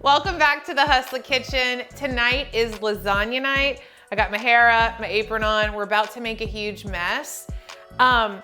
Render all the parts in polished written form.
Welcome back to the Hustla kitchen. Tonight is lasagna night. I got my hair up, my apron on. We're about to make a huge mess. We're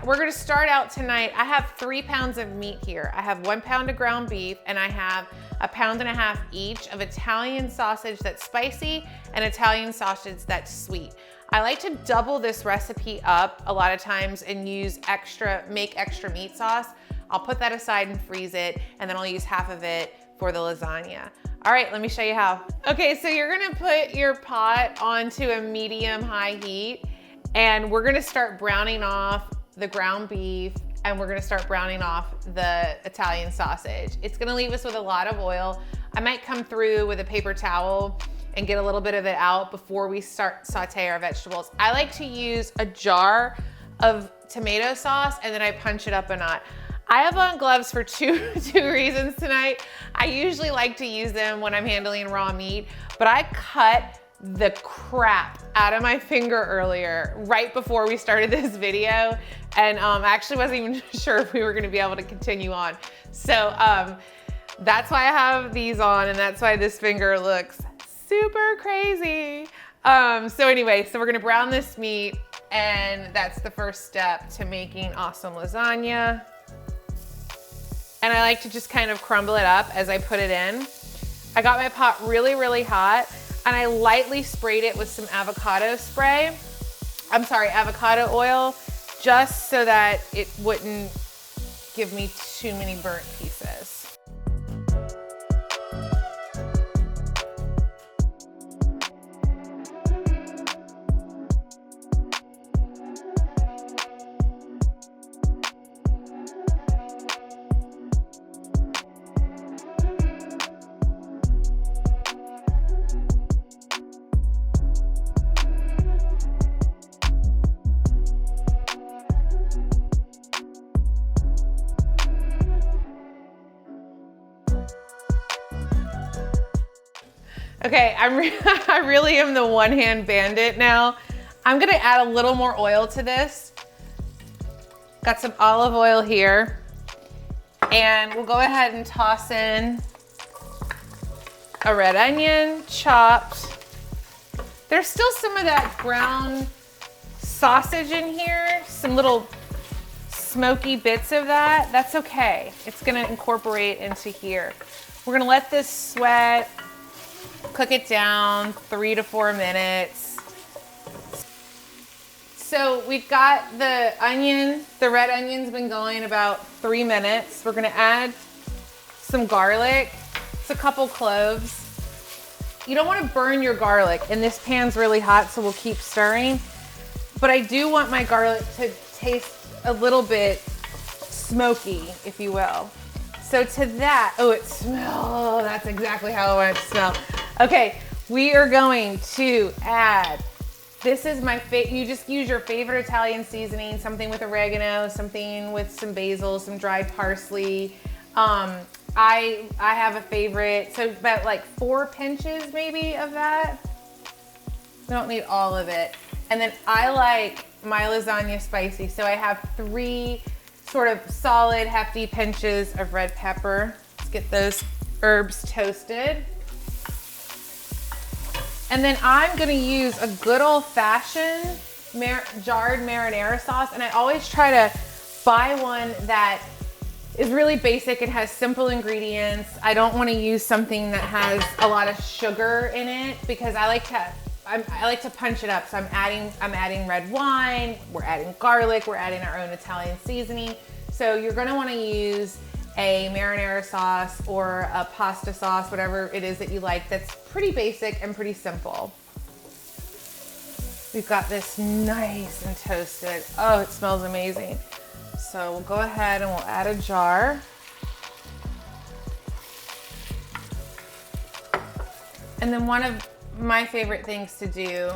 gonna start out tonight. I have 3 pounds of meat here. I have 1 pound of ground beef and I have 1.5 pounds each of Italian sausage that's spicy and Italian sausage that's sweet. I like to double this recipe up a lot of times and make extra meat sauce. I'll put that aside and freeze it, and then I'll use half of it for the lasagna. All right, let me show you how. Okay, so you're gonna put your pot onto a medium-high heat, and we're gonna start browning off the ground beef, and we're gonna start browning off the Italian sausage. It's gonna leave us with a lot of oil. I might come through with a paper towel and get a little bit of it out before we start saute our vegetables. I like to use a jar of tomato sauce, and then I punch it up a knot. I have on gloves for two reasons tonight. I usually like to use them when I'm handling raw meat, but I cut the crap out of my finger earlier, right before we started this video, and I actually wasn't even sure if we were gonna be able to continue on. So that's why I have these on, and that's why this finger looks super crazy. So anyway, so we're gonna brown this meat, and that's the first step to making awesome lasagna. And I like to just kind of crumble it up as I put it in. I got my pot really, really hot, and I lightly sprayed it with some avocado oil, just so that it wouldn't give me too many burnt pieces. Okay, I really am the one-hand bandit now. I'm gonna add a little more oil to this. Got some olive oil here. And we'll go ahead and toss in a red onion, chopped. There's still some of that brown sausage in here, some little smoky bits of that. That's okay. It's gonna incorporate into here. We're gonna let this sweat, cook it down 3 to 4 minutes. So we've got the red onion's been going about 3 minutes. We're gonna add some garlic. It's a couple cloves. You don't wanna burn your garlic, and this pan's really hot, so we'll keep stirring. But I do want my garlic to taste a little bit smoky, if you will. So to that, oh, it smells, that's exactly how I want it to smell. Okay, we are going to add, this is my favorite, you just use your favorite Italian seasoning, something with oregano, something with some basil, some dried parsley. I have a favorite, so about like 4 pinches maybe of that. We don't need all of it. And then I like my lasagna spicy, so I have 3 sort of solid, hefty pinches of red pepper. Let's get those herbs toasted. And then I'm gonna use a good old-fashioned jarred marinara sauce, and I always try to buy one that is really basic and has simple ingredients. I don't wanna use something that has a lot of sugar in it, because I like to punch it up. So I'm adding red wine, we're adding garlic, we're adding our own Italian seasoning. So you're gonna wanna use a marinara sauce or a pasta sauce, whatever it is that you like, that's pretty basic and pretty simple. We've got this nice and toasted. Oh, it smells amazing. So we'll go ahead and we'll add a jar. And then one of my favorite things to do,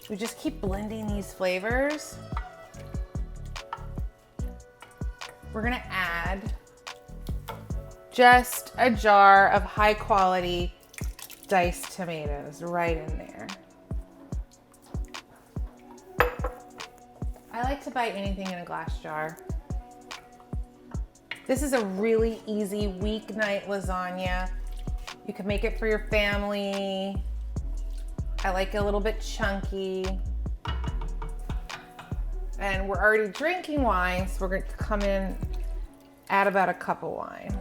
we just keep blending these flavors. We're gonna add just a jar of high quality diced tomatoes right in there. I like to buy anything in a glass jar. This is a really easy weeknight lasagna. You can make it for your family. I like it a little bit chunky. And we're already drinking wine, so we're going to come in, add about a cup of wine.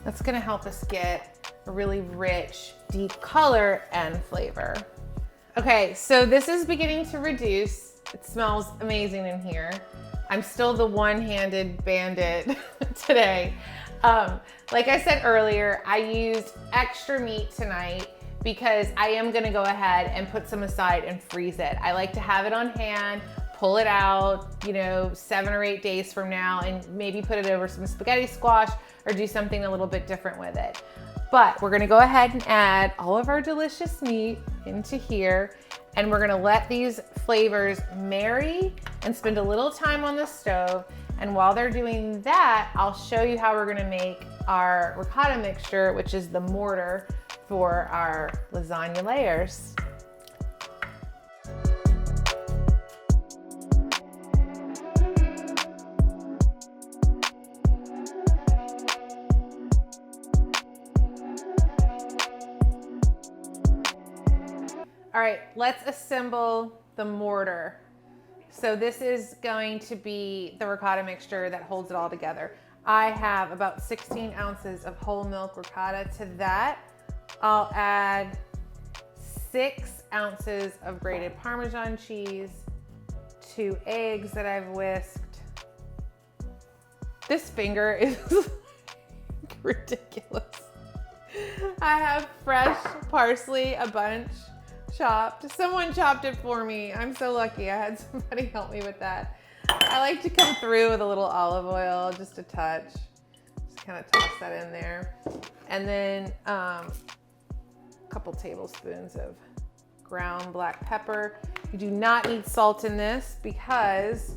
That's gonna help us get a really rich, deep color and flavor. Okay, so this is beginning to reduce. It smells amazing in here. I'm still the one-handed bandit today. Like I said earlier, I used extra meat tonight because I am gonna go ahead and put some aside and freeze it. I like to have it on hand, pull it out, 7 or 8 days from now, and maybe put it over some spaghetti squash or do something a little bit different with it. But we're gonna go ahead and add all of our delicious meat into here, and we're gonna let these flavors marry and spend a little time on the stove. And while they're doing that, I'll show you how we're gonna make our ricotta mixture, which is the mortar for our lasagna layers. All right, let's assemble the mortar. So this is going to be the ricotta mixture that holds it all together. I have about 16 ounces of whole milk ricotta. To that, I'll add 6 ounces of grated Parmesan cheese, 2 eggs that I've whisked. This finger is ridiculous. I have fresh parsley, a bunch, chopped. Someone chopped it for me. I'm so lucky I had somebody help me with that. I like to come through with a little olive oil, just a touch. Just kind of toss that in there. And then a couple tablespoons of ground black pepper. You do not need salt in this because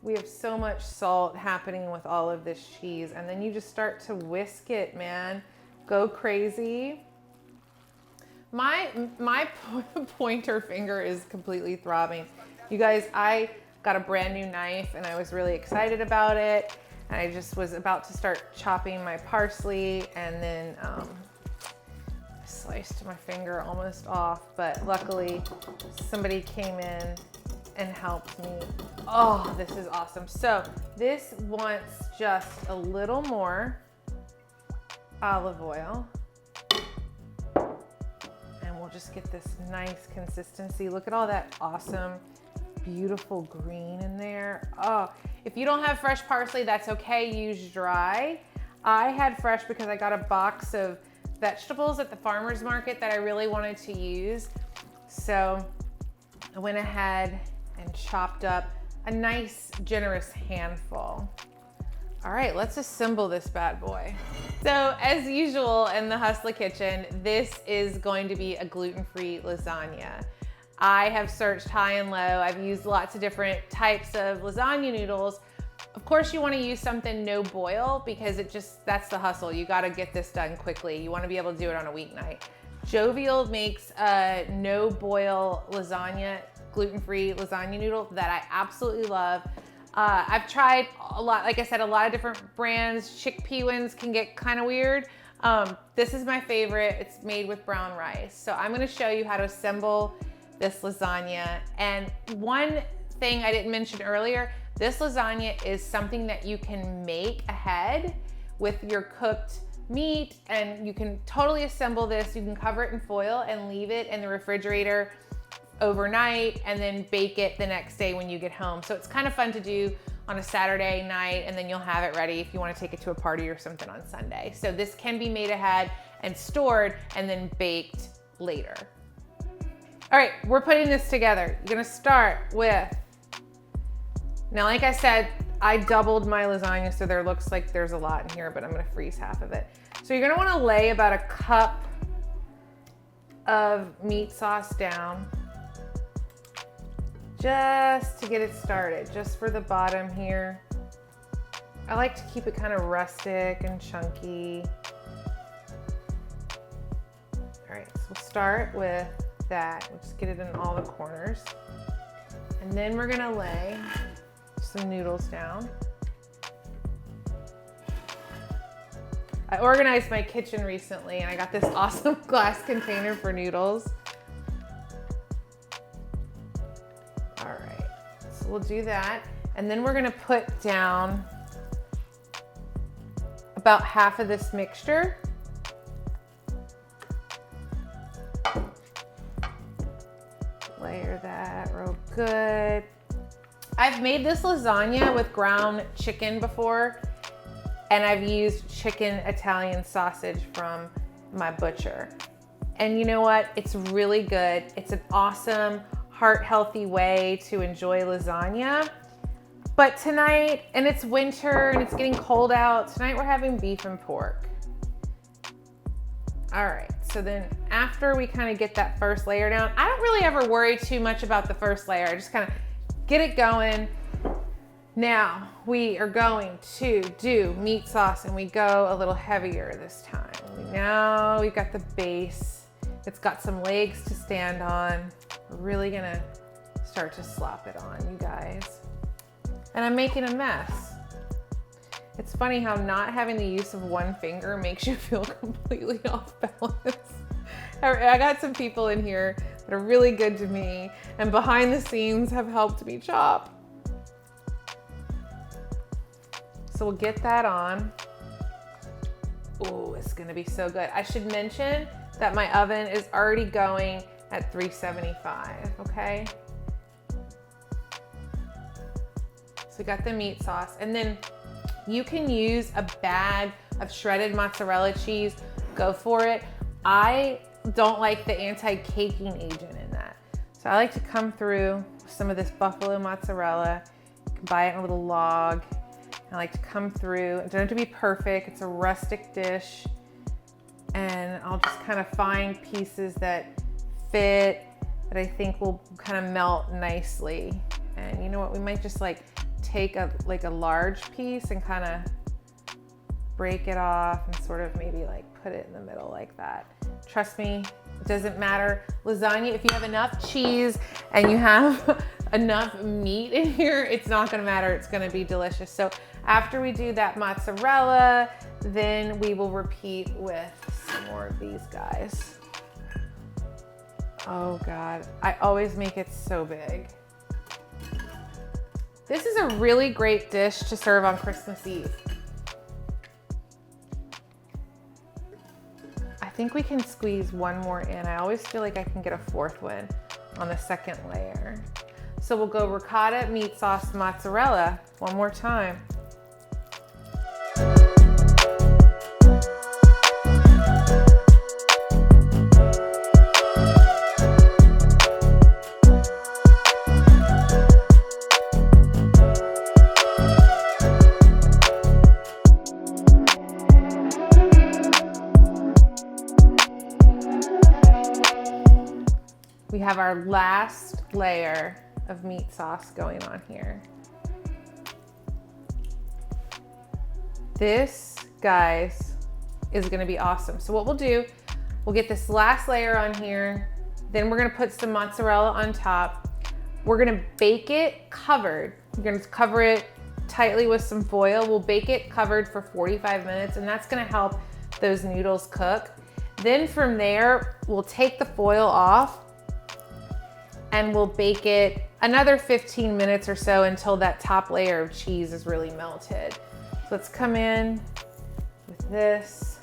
we have so much salt happening with all of this cheese. And then you just start to whisk it, man. Go crazy. My pointer finger is completely throbbing. You guys, I got a brand new knife and I was really excited about it. And I just was about to start chopping my parsley, and then I sliced my finger almost off, but luckily somebody came in and helped me. Oh, this is awesome. So this wants just a little more olive oil. We'll just get this nice consistency. Look at all that awesome, beautiful green in there. Oh, if you don't have fresh parsley, that's okay, use dry. I had fresh because I got a box of vegetables at the farmer's market that I really wanted to use. So I went ahead and chopped up a nice, generous handful. All right, let's assemble this bad boy. So as usual in the Hustla kitchen, this is going to be a gluten-free lasagna. I have searched high and low. I've used lots of different types of lasagna noodles. Of course, you wanna use something no boil because that's the hustle. You gotta get this done quickly. You wanna be able to do it on a weeknight. Jovial makes a no boil lasagna, gluten-free lasagna noodle that I absolutely love. I've tried a lot, like I said, a lot of different brands. Chickpea ones can get kind of weird. This is my favorite. It's made with brown rice. So I'm gonna show you how to assemble this lasagna. And one thing I didn't mention earlier, this lasagna is something that you can make ahead with your cooked meat, and you can totally assemble this. You can cover it in foil and leave it in the refrigerator overnight and then bake it the next day when you get home. So it's kind of fun to do on a Saturday night, and then you'll have it ready if you want to take it to a party or something on Sunday. So this can be made ahead and stored and then baked later. All right, we're putting this together. You're gonna start with, now like I said, I doubled my lasagna, so there looks like there's a lot in here, but I'm gonna freeze half of it. So you're gonna wanna lay about a cup of meat sauce down, just to get it started, just for the bottom here. I like to keep it kind of rustic and chunky. All right, so we'll start with that. We'll just get it in all the corners. And then we're gonna lay some noodles down. I organized my kitchen recently and I got this awesome glass container for noodles. All right, so we'll do that. And then we're gonna put down about half of this mixture. Layer that real good. I've made this lasagna with ground chicken before, and I've used chicken Italian sausage from my butcher. And you know what? It's really good. It's an awesome, heart-healthy way to enjoy lasagna. But tonight, and it's winter and it's getting cold out, tonight we're having beef and pork. All right, so then after we kind of get that first layer down, I don't really ever worry too much about the first layer. I just kind of get it going. Now we are going to do meat sauce, and we go a little heavier this time. Now we've got the base. It's got some legs to stand on. We're really gonna start to slop it on, you guys. And I'm making a mess. It's funny how not having the use of one finger makes you feel completely off balance. I got some people in here that are really good to me and behind the scenes have helped me chop. So we'll get that on. Oh, it's gonna be so good. I should mention that my oven is already going at 375, okay? So we got the meat sauce, and then you can use a bag of shredded mozzarella cheese. Go for it. I don't like the anti-caking agent in that. So I like to come through with some of this buffalo mozzarella. You can buy it in a little log. I like to come through. It doesn't have to be perfect. It's a rustic dish. And I'll just kind of find pieces that fit, that I think will kind of melt nicely. And you know what? We might just like take a large piece and kind of break it off and sort of maybe like put it in the middle like that. Trust me, it doesn't matter. Lasagna, if you have enough cheese and you have enough meat in here, it's not gonna matter. It's gonna be delicious. So after we do that mozzarella, then we will repeat with some more of these guys. Oh God, I always make it so big. This is a really great dish to serve on Christmas Eve. I think we can squeeze one more in. I always feel like I can get a fourth one on the second layer. So we'll go ricotta, meat sauce, mozzarella one more time. We have our last layer of meat sauce going on here. This, guys, is gonna be awesome. So what we'll do, we'll get this last layer on here, then we're gonna put some mozzarella on top. We're gonna bake it covered. We're gonna cover it tightly with some foil. We'll bake it covered for 45 minutes, and that's gonna help those noodles cook. Then from there, we'll take the foil off, and we'll bake it another 15 minutes or so until that top layer of cheese is really melted. So let's come in with this.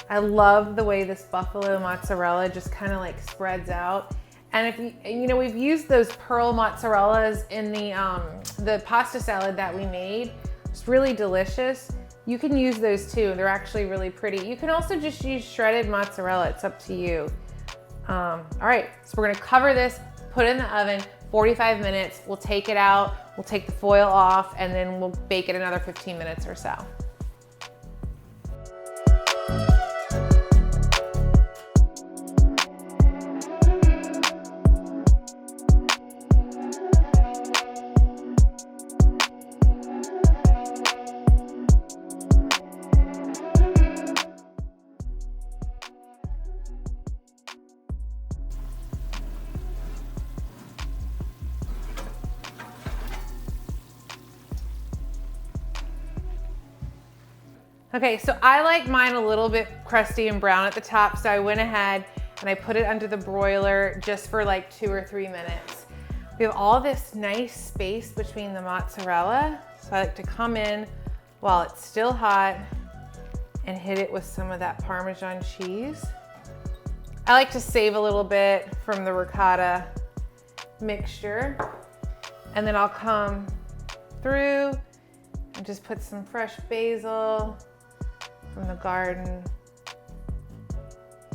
I love the way this buffalo mozzarella just kind of like spreads out. And if you know, we've used those pearl mozzarellas in the pasta salad that we made. It's really delicious. You can use those too. They're actually really pretty. You can also just use shredded mozzarella. It's up to you. All right, so we're gonna cover this, put it in the oven, 45 minutes. We'll take it out, we'll take the foil off, and then we'll bake it another 15 minutes or so. Okay, so I like mine a little bit crusty and brown at the top, so I went ahead and I put it under the broiler just for like 2 or 3 minutes. We have all this nice space between the mozzarella, so I like to come in while it's still hot and hit it with some of that Parmesan cheese. I like to save a little bit from the ricotta mixture, and then I'll come through and just put some fresh basil from the garden.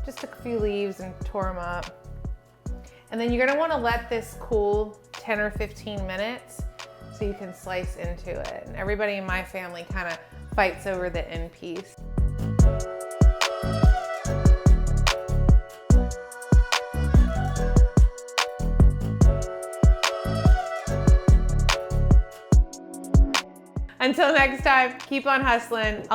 Just took a few leaves and tore them up. And then you're gonna wanna let this cool 10 or 15 minutes so you can slice into it. And everybody in my family kind of fights over the end piece. Until next time, keep on hustling.